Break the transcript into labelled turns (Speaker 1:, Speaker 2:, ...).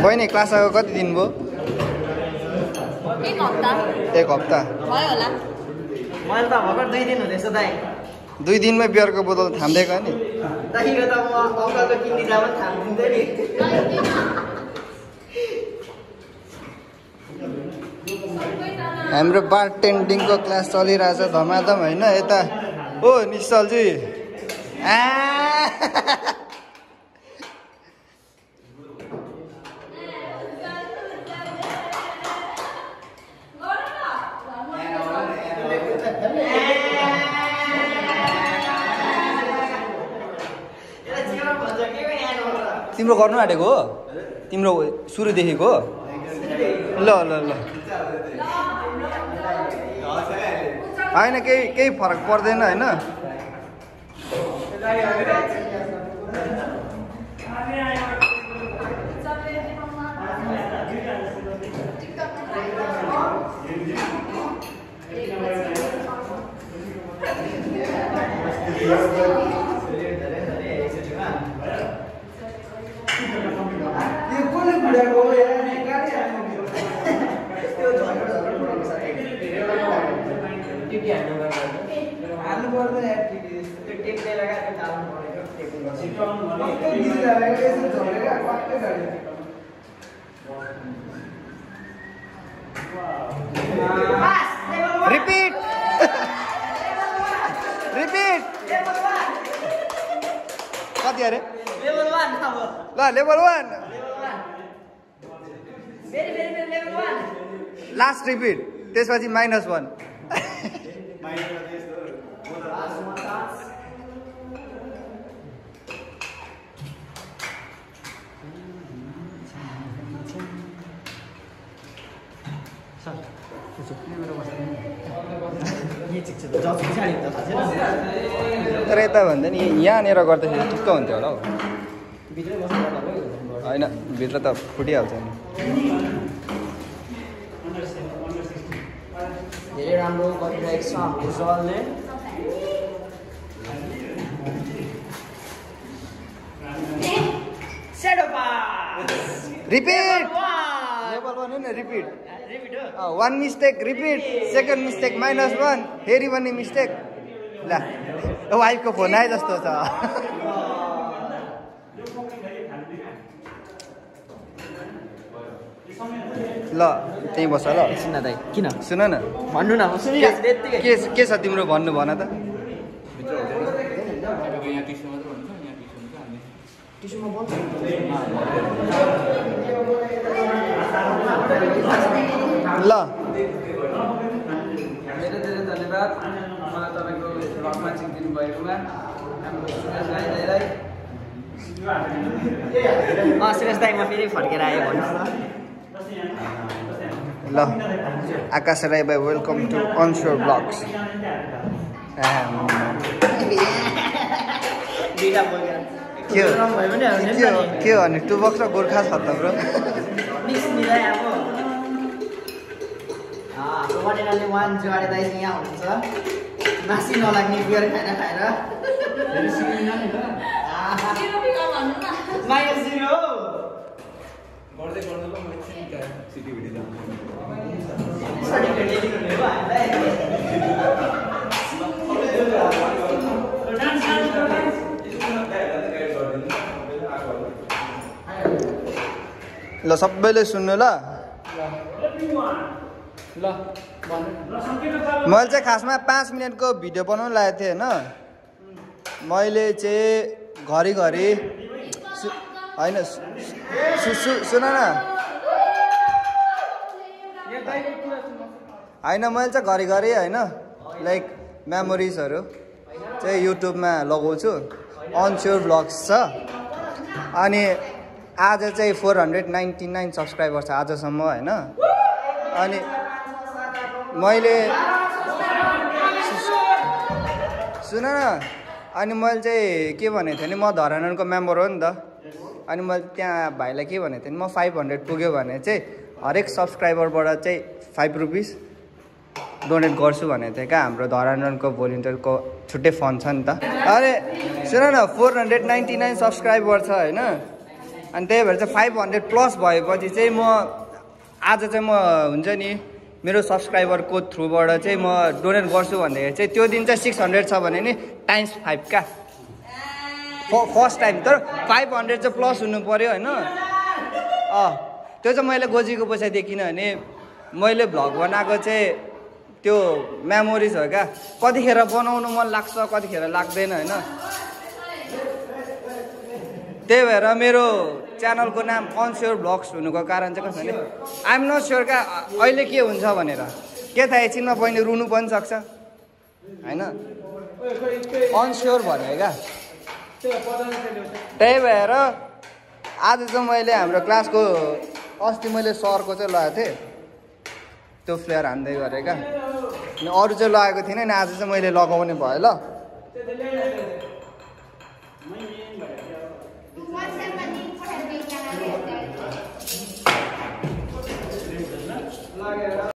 Speaker 1: बहिनी क्लास आएको कति दिन भयो? एक हप्ता
Speaker 2: भयो होला।
Speaker 3: मैले त भर्खर 2 दिन हुँदैछ दाइ।
Speaker 1: 2 दिनमै बियरको बोतल थाम्दिएको नि
Speaker 3: दाइको त म अङ्कलको किन्ने जामा थाम्दिन्थे नि।
Speaker 1: हाम्रो बारटेन्डिङको क्लास चलिरहेछ धमाधम होइन यता। ओ निश्चलजी तिम्रो गर्नु आँटेको हो? तिम्रो सुरुदेखिको? ल ल ल होइन केही फरक पर्दैन होइन। रिपीट रिपीट कति अरे?
Speaker 3: लेभल 1 अब
Speaker 1: ल लेभल 1
Speaker 3: लेभल 1
Speaker 1: लास्ट रिपिट त्यसपछि -1 तर यता भन्दा नि यहाँनिर गर्दाखेरि ठिक्क हुन्थ्यो होला हौ। होइन भित्र त फुटिहाल्छ नि।
Speaker 3: धेरै राम्रो गरिरहेको छ हाम्रो सलले।
Speaker 1: रिपिट लेभल 1 होइन repeat. 1 mistake repeat, second mistake -1, फेरि पनि मिस्टेक। ल वाइफको फोन आए जस्तो छ। ल त्यहीँ बस ल।
Speaker 3: सुन दाइ किन
Speaker 1: सुन न
Speaker 3: भन्नु न, म सुनिरहेको छु यतिकै।
Speaker 1: के छ तिम्रो भन्नु भन त। ल
Speaker 3: धेरै धेरै धन्यवाद मलाई तपाईँको ब्लगमा चिनिदिनु भएकोमा। सुरेश दाइ म फेरि फर्केर आएँ भन्नुहोस् न।
Speaker 1: ल आकाश राई भाइ वेलकम टु अनसोर ब्लग्स। के हो भने टुबक्स र गोर्खा छ त ब्रो।
Speaker 3: हाम्रो बनेनाले 1 जुवाडे दाइ चाहिँ यहाँ हुनुहुन्छ। मासी नलाग्ने बियर खाना खाएर -0 गर्दै गर्नु ल। म सिटी भिडियो
Speaker 1: ल सबैले सुन्नु ल। मैले चाहिँ खासमा 5 मिनटको भिडियो बनाउनु लागेको थिएँ होइन। मैले चाहिँ घरिघरि होइन सुन न होइन मैले चाहिँ घरिघरि होइन लाइक मेमोरिजहरू चाहिँ युट्युबमा लगाउँछु। अनस्योर ब्लग्स छ अनि आज चाहिँ 499 सब्सक्राइबर छ आजसम्म होइन। अनि मैले सुन न अनि मैले चाहिँ के भनेको थिएँ नि, म धरानको मेम्बर हो नि त। अनि मैले त्यहाँ भाइलाई के भनेको थिएँ नि, म 500 पुग्यो भने चाहिँ हरेक सब्सक्राइबरबाट चाहिँ 5 रुपिस डोनेट गर्छु भनेको थिएँ क्या। हाम्रो धरानको भोलिन्टियरको छुट्टै फन्ड छ नि त। अरे सुन न 499 सब्सक्राइबर छ होइन। अनि त्यही भएर चाहिँ 500 प्लस भएपछि चाहिँ म आज चाहिँ म हुन्छ नि मेरो सब्सक्राइबरको थ्रुबाट चाहिँ म डोनेट गर्छु भन्दाखेरि चाहिँ त्यो दिन चाहिँ 600 छ भने नि टाइम्स 5 का फर्स्ट टाइम तर 500 चाहिँ प्लस हुनु पर्यो होइन त्यो चाहिँ मैले गोजीको पैसा दिएँ किनभने मैले भ्लग बनाएको चाहिँ त्यो मेमोरिज हो क्या कतिखेर बनाउनु मन लाग्छ कतिखेर लाग्दैन होइन त्यही भएर मेरो च्यानलको नाम अनस्योर ब्लग्स हुनुको कारण चाहिँ कस्तो भने आइएम नट स्योर क्या अहिले के हुन्छ भनेर के थाहा एकछिनमा बहिनी रुनु पनि सक्छ होइन अनस्योर भने क्या त्यही भएर आज चाहिँ मैले हाम्रो क्लासको अस्ति मैले सरको चाहिँ लगाएको थिएँ त्यो फ्लेयर हान्दै गरेँ क्या अनि अरू चाहिँ लगाएको थिइनँ नि आज चाहिँ मैले लगाउने भयो ल